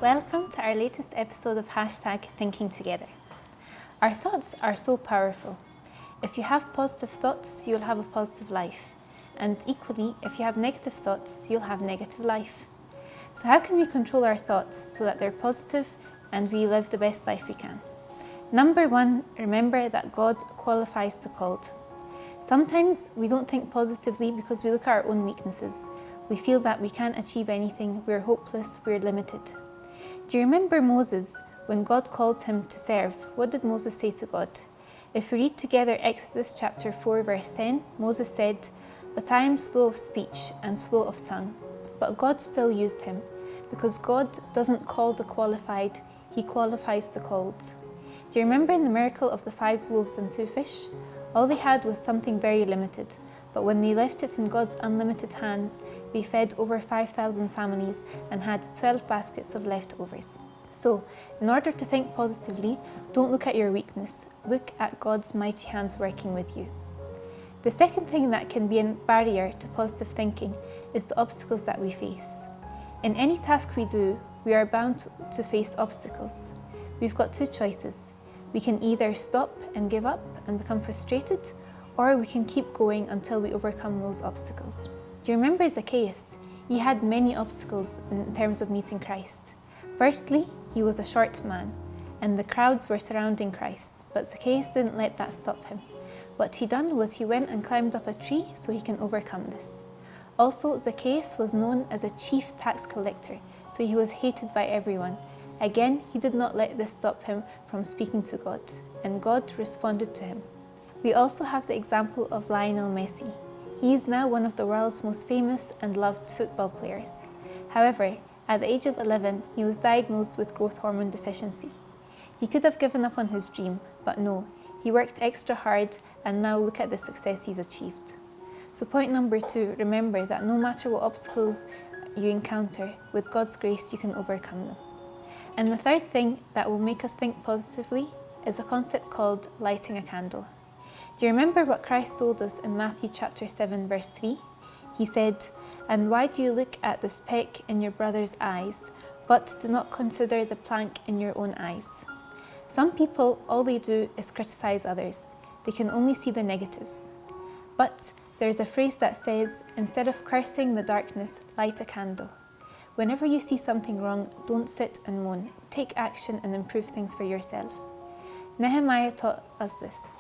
Welcome to our latest episode of #Thinking Together. Our thoughts are so powerful. If you have positive thoughts, you'll have a positive life. And equally, if you have negative thoughts, you'll have negative life. So how can we control our thoughts so that they're positive and we live the best life we can? Number one, remember that God qualifies the called. Sometimes we don't think positively because we look at our own weaknesses. We feel that we can't achieve anything, we're hopeless, we're limited. Do you remember Moses? When God called him to serve, what did Moses say to God? If we read together Exodus chapter 4 verse 10, Moses said, "But I am slow of speech and slow of tongue." But God still used him, because God doesn't call the qualified, He qualifies the called. Do you remember in the miracle of the 5 loaves and 2 fish? All they had was something very limited, but when they left it in God's unlimited hands, they fed over 5,000 families and had 12 baskets of leftovers. So, in order to think positively, don't look at your weakness, look at God's mighty hands working with you. The second thing that can be a barrier to positive thinking is the obstacles that we face. In any task we do, we are bound to face obstacles. We've got 2 choices. We can either stop and give up and become frustrated, or we can keep going until we overcome those obstacles. Do you remember Zacchaeus? He had many obstacles in terms of meeting Christ. Firstly, he was a short man, and the crowds were surrounding Christ, but Zacchaeus didn't let that stop him. What he done was he went and climbed up a tree so he can overcome this. Also, Zacchaeus was known as a chief tax collector, so he was hated by everyone. Again, he did not let this stop him from speaking to God, and God responded to him. We also have the example of Lionel Messi. He is now one of the world's most famous and loved football players. However, at the age of 11, he was diagnosed with growth hormone deficiency. He could have given up on his dream, but no, he worked extra hard, and now look at the success he's achieved. So point number 2, remember that no matter what obstacles you encounter, with God's grace you can overcome them. And the third thing that will make us think positively is a concept called lighting a candle. Do you remember what Christ told us in Matthew chapter 7 verse 3? He said, "And why do you look at the speck in your brother's eyes, but do not consider the plank in your own eyes?" Some people, all they do is criticize others. They can only see the negatives. But there's a phrase that says, instead of cursing the darkness, light a candle. Whenever you see something wrong, don't sit and moan. Take action and improve things for yourself. Nehemiah taught us this.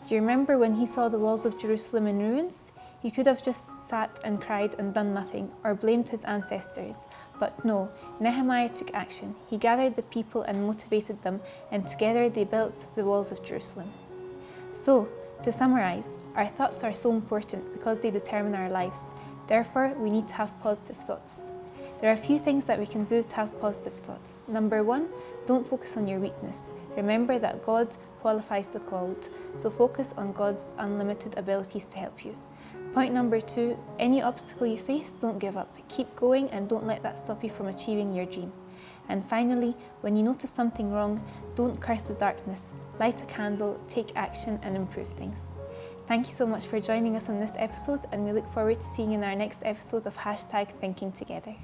Do you remember when he saw the walls of Jerusalem in ruins? He could have just sat and cried and done nothing, or blamed his ancestors. But no, Nehemiah took action. He gathered the people and motivated them, and together they built the walls of Jerusalem. So, to summarize, our thoughts are so important because they determine our lives. Therefore, we need to have positive thoughts. There are a few things that we can do to have positive thoughts. Number 1, don't focus on your weakness. Remember that God qualifies the called, so focus on God's unlimited abilities to help you. Point number 2, any obstacle you face, don't give up. Keep going and don't let that stop you from achieving your dream. And finally, when you notice something wrong, don't curse the darkness. Light a candle, take action and improve things. Thank you so much for joining us on this episode, and we look forward to seeing you in our next episode of #Thinking Together.